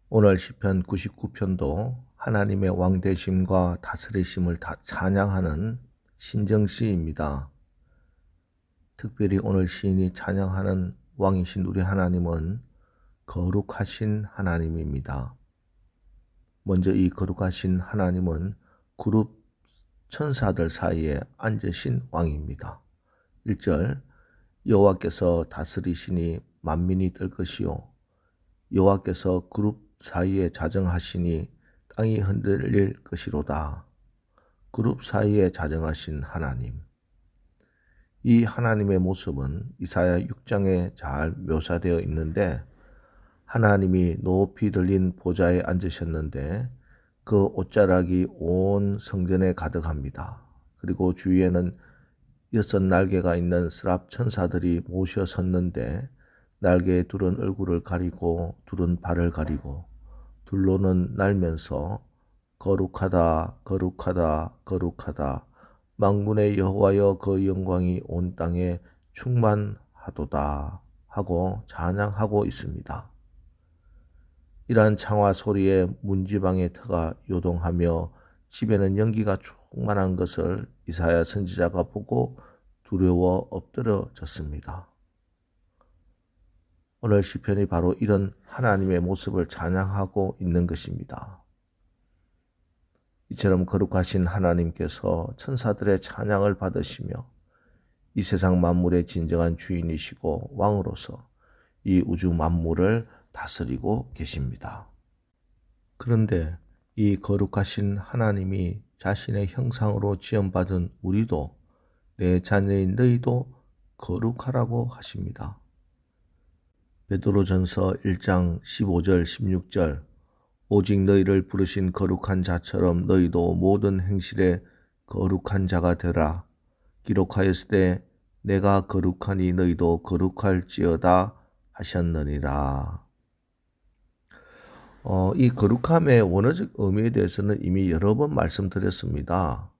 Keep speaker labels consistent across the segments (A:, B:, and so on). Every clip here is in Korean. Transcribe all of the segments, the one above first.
A: 오늘 시편 99편도 하나님의 왕되심과 다스리심을 찬양하는 신정시입니다. 특별히 오늘 시인이 찬양하는 왕이신 우리 하나님은 거룩하신 하나님입니다. 먼저 이 거룩하신 하나님은 그룹 천사들 사이에 앉으신 왕입니다. 1절 여호와께서 다스리시니 만민이 뜰 것이요 여호와께서 그룹 사이에 자정하시니 땅이 흔들릴 것이로다. 그룹 사이에 자정하신 하나님. 이 하나님의 모습은 이사야 6장에 잘 묘사되어 있는데 하나님이 높이 들린 보좌에 앉으셨는데 그 옷자락이 온 성전에 가득합니다. 그리고 주위에는 6날개가 있는 스랍 천사들이 모셔 섰는데 날개에 둘은 얼굴을 가리고 둘은 발을 가리고 둘로는 날면서 거룩하다 거룩하다 거룩하다 만군의 여호와여 그 영광이 온 땅에 충만하도다 하고 찬양하고 있습니다. 이러한 창화 소리에 문지방의 터가 요동하며 집에는 연기가 충만한 것을 이사야 선지자가 보고 두려워 엎드러졌습니다. 오늘 시편이 바로 이런 하나님의 모습을 찬양하고 있는 것입니다. 이처럼 거룩하신 하나님께서 천사들의 찬양을 받으시며 이 세상 만물의 진정한 주인이시고 왕으로서 이 우주 만물을 다스리고 계십니다. 그런데 이 거룩하신 하나님이 자신의 형상으로 지음받은 우리도 내 자녀인 너희도 거룩하라고 하십니다. 베드로전서 1장 15절 16절 오직 너희를 부르신 거룩한 자처럼 너희도 모든 행실에 거룩한 자가 되라. 기록하였으되 내가 거룩하니 너희도 거룩할지어다 하셨느니라. 이 거룩함의 원어적 의미에 대해서는 이미 여러 번 말씀드렸습니다.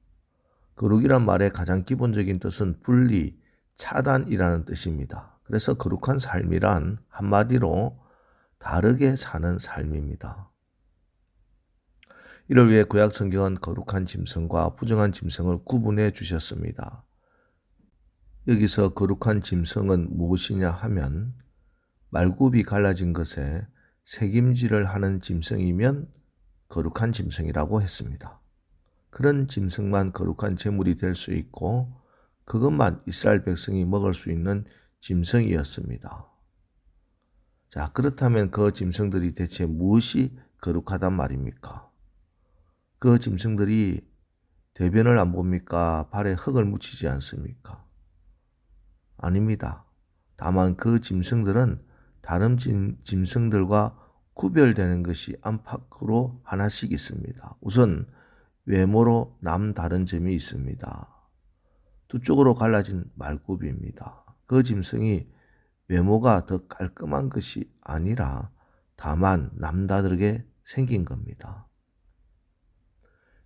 A: 거룩이란 말의 가장 기본적인 뜻은 분리, 차단이라는 뜻입니다. 그래서 거룩한 삶이란 한마디로 다르게 사는 삶입니다. 이를 위해 구약 성경은 거룩한 짐승과 부정한 짐승을 구분해 주셨습니다. 여기서 거룩한 짐승은 무엇이냐 하면 말굽이 갈라진 것에 색임질을 하는 짐승이면 거룩한 짐승이라고 했습니다. 그런 짐승만 거룩한 제물이 될 수 있고 그것만 이스라엘 백성이 먹을 수 있는 짐승이었습니다. 자, 그렇다면 그 짐승들이 대체 무엇이 거룩하단 말입니까? 그 짐승들이 대변을 안 봅니까? 발에 흙을 묻히지 않습니까? 아닙니다. 다만 그 짐승들은 다른 짐승들과 구별되는 것이 안팎으로 하나씩 있습니다. 우선 외모로 남다른 점이 있습니다. 두 쪽으로 갈라진 말굽입니다. 그 짐승이 외모가 더 깔끔한 것이 아니라 다만 남다르게 생긴 겁니다.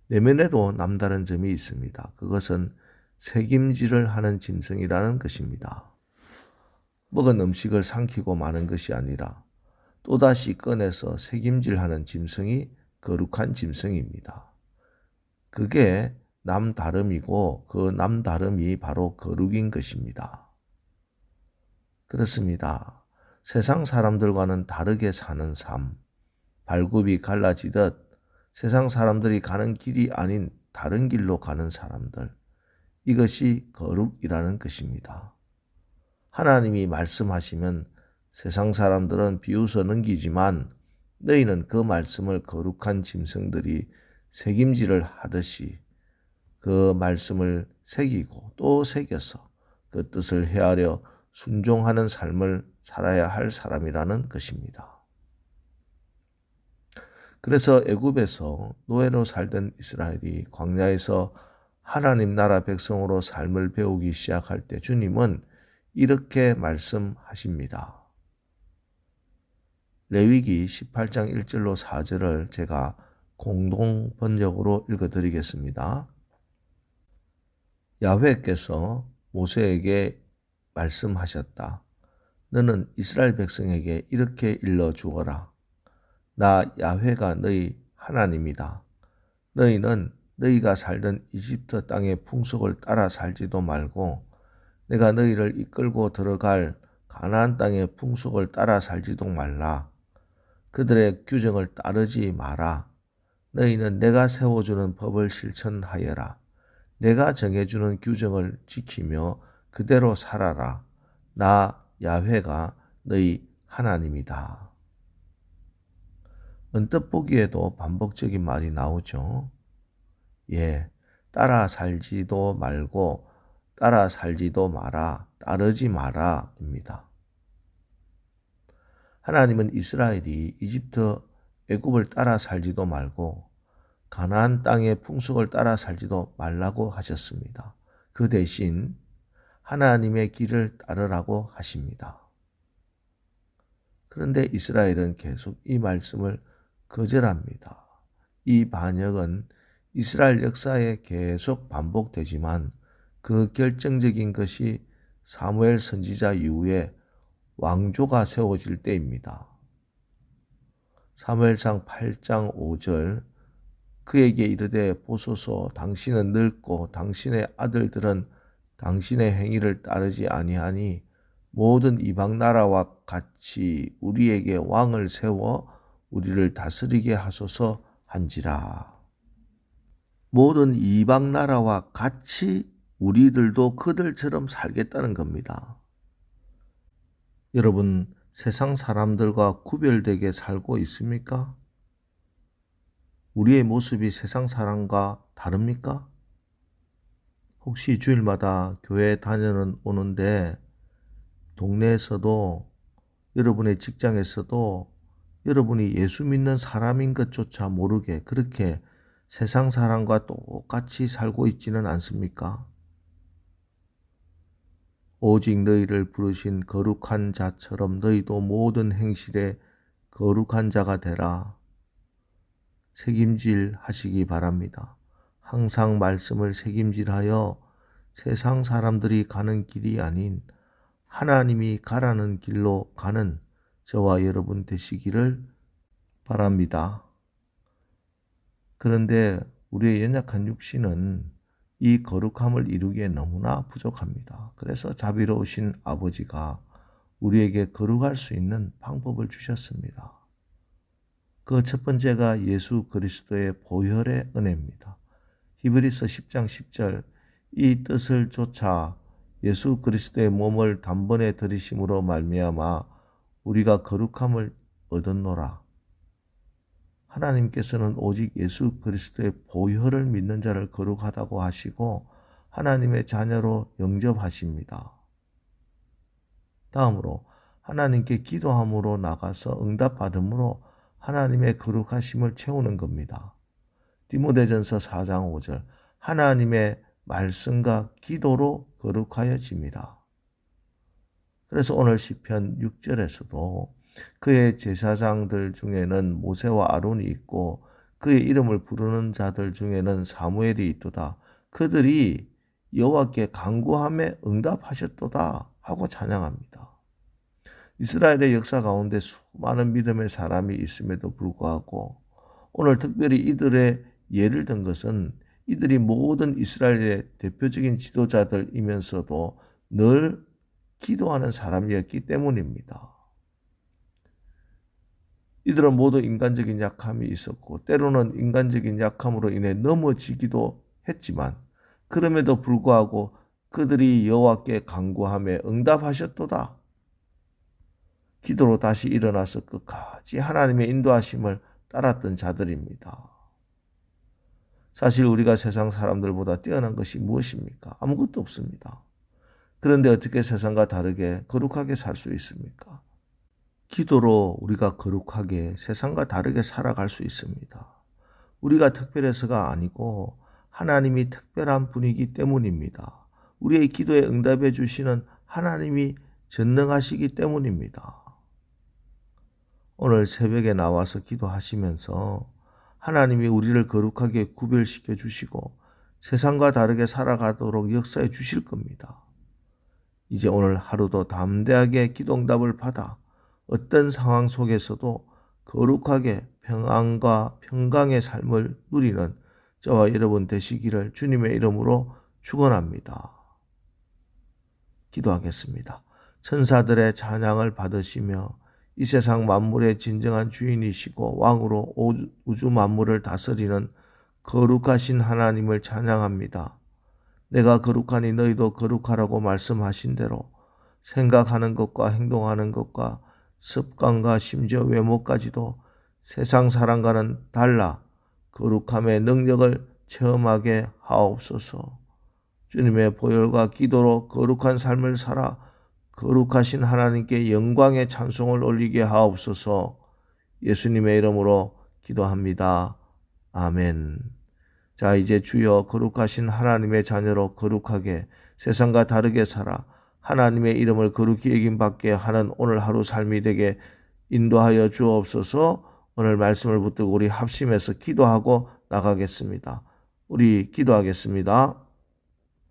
A: 내면에도 남다른 점이 있습니다. 그것은 색임질을 하는 짐승이라는 것입니다. 먹은 음식을 삼키고 마는 것이 아니라 또다시 꺼내서 색임질하는 짐승이 거룩한 짐승입니다. 그게 남다름이고 그 남다름이 바로 거룩인 것입니다. 그렇습니다. 세상 사람들과는 다르게 사는 삶, 발굽이 갈라지듯 세상 사람들이 가는 길이 아닌 다른 길로 가는 사람들, 이것이 거룩이라는 것입니다. 하나님이 말씀하시면 세상 사람들은 비웃어 넘기지만 너희는 그 말씀을 거룩한 짐승들이 색임질을 하듯이 그 말씀을 새기고 또 새겨서 그 뜻을 헤아려 순종하는 삶을 살아야 할 사람이라는 것입니다. 그래서 애굽에서 노예로 살던 이스라엘이 광야에서 하나님 나라 백성으로 삶을 배우기 시작할 때 주님은 이렇게 말씀하십니다. 레위기 18장 1절로 4절을 제가 공동 번역으로 읽어드리겠습니다. 야훼께서 모세에게 말씀하셨다. 너는 이스라엘 백성에게 이렇게 일러 주어라. 나 야훼가 너희 하나님이다. 너희는 너희가 살던 이집트 땅의 풍속을 따라 살지도 말고 내가 너희를 이끌고 들어갈 가나안 땅의 풍속을 따라 살지도 말라. 그들의 규정을 따르지 마라. 너희는 내가 세워주는 법을 실천하여라. 내가 정해주는 규정을 지키며 그대로 살아라. 나 야훼가 너희 하나님이다. 언뜻 보기에도 반복적인 말이 나오죠. 따라 살지도 말고 따라 살지도 마라, 따르지 마라입니다. 하나님은 이스라엘이 이집트 애굽을 따라 살지도 말고 가나안 땅의 풍속을 따라 살지도 말라고 하셨습니다. 그 대신 하나님의 길을 따르라고 하십니다. 그런데 이스라엘은 계속 이 말씀을 거절합니다. 이 반역은 이스라엘 역사에 계속 반복되지만 그 결정적인 것이 사무엘 선지자 이후에 왕조가 세워질 때입니다. 사무엘상 8장 5절 그에게 이르되 보소서 당신은 늙고 당신의 아들들은 당신의 행위를 따르지 아니하니 모든 이방 나라와 같이 우리에게 왕을 세워 우리를 다스리게 하소서 한지라. 모든 이방 나라와 같이 우리들도 그들처럼 살겠다는 겁니다. 여러분, 세상 사람들과 구별되게 살고 있습니까? 우리의 모습이 세상 사람과 다릅니까? 혹시 주일마다 교회 오는데 동네에서도 여러분의 직장에서도 여러분이 예수 믿는 사람인 것조차 모르게 그렇게 세상 사람과 똑같이 살고 있지는 않습니까? 오직 너희를 부르신 거룩한 자처럼 너희도 모든 행실에 거룩한 자가 되라. 책임질 하시기 바랍니다. 항상 말씀을 책임질하여 세상 사람들이 가는 길이 아닌 하나님이 가라는 길로 가는 저와 여러분 되시기를 바랍니다. 그런데 우리의 연약한 육신은 이 거룩함을 이루기에 너무나 부족합니다. 그래서 자비로우신 아버지가 우리에게 거룩할 수 있는 방법을 주셨습니다. 그 첫 번째가 예수 그리스도의 보혈의 은혜입니다. 히브리서 10장 10절 이 뜻을 쫓아 예수 그리스도의 몸을 단번에 들이심으로 말미암아 우리가 거룩함을 얻었노라. 하나님께서는 오직 예수 그리스도의 보혈을 믿는 자를 거룩하다고 하시고 하나님의 자녀로 영접하십니다. 다음으로 하나님께 기도함으로 나가서 응답받음으로 하나님의 거룩하심을 채우는 겁니다. 디모데전서 4장 5절 하나님의 말씀과 기도로 거룩하여집니다. 그래서 오늘 시편 6절에서도 그의 제사장들 중에는 모세와 아론이 있고 그의 이름을 부르는 자들 중에는 사무엘이 있도다. 그들이 여호와께 간구함에 응답하셨도다 하고 찬양합니다. 이스라엘의 역사 가운데 수많은 믿음의 사람이 있음에도 불구하고 오늘 특별히 이들의 예를 든 것은 이들이 모든 이스라엘의 대표적인 지도자들이면서도 늘 기도하는 사람이었기 때문입니다. 이들은 모두 인간적인 약함이 있었고 때로는 인간적인 약함으로 인해 넘어지기도 했지만 그럼에도 불구하고 그들이 여호와께 간구하며 응답하셨도다. 기도로 다시 일어나서 끝까지 하나님의 인도하심을 따랐던 자들입니다. 사실 우리가 세상 사람들보다 뛰어난 것이 무엇입니까? 아무것도 없습니다. 그런데 어떻게 세상과 다르게 거룩하게 살 수 있습니까? 기도로 우리가 거룩하게 세상과 다르게 살아갈 수 있습니다. 우리가 특별해서가 아니고 하나님이 특별한 분이기 때문입니다. 우리의 기도에 응답해 주시는 하나님이 전능하시기 때문입니다. 오늘 새벽에 나와서 기도하시면서 하나님이 우리를 거룩하게 구별시켜 주시고 세상과 다르게 살아가도록 역사해 주실 겁니다. 이제 오늘 하루도 담대하게 기도 응답을 받아 어떤 상황 속에서도 거룩하게 평안과 평강의 삶을 누리는 저와 여러분 되시기를 주님의 이름으로 축원합니다. 기도하겠습니다. 천사들의 찬양을 받으시며 이 세상 만물의 진정한 주인이시고 왕으로 우주 만물을 다스리는 거룩하신 하나님을 찬양합니다. 내가 거룩하니 너희도 거룩하라고 말씀하신 대로 생각하는 것과 행동하는 것과 습관과 심지어 외모까지도 세상 사람과는 달라 거룩함의 능력을 체험하게 하옵소서. 주님의 보혈과 기도로 거룩한 삶을 살아 거룩하신 하나님께 영광의 찬송을 올리게 하옵소서. 예수님의 이름으로 기도합니다. 아멘. 자, 이제 주여 거룩하신 하나님의 자녀로 거룩하게 세상과 다르게 살아 하나님의 이름을 거룩히 여김받게 하는 오늘 하루 삶이 되게 인도하여 주옵소서. 오늘 말씀을 붙들고 우리 합심해서 기도하고 나가겠습니다. 우리 기도하겠습니다.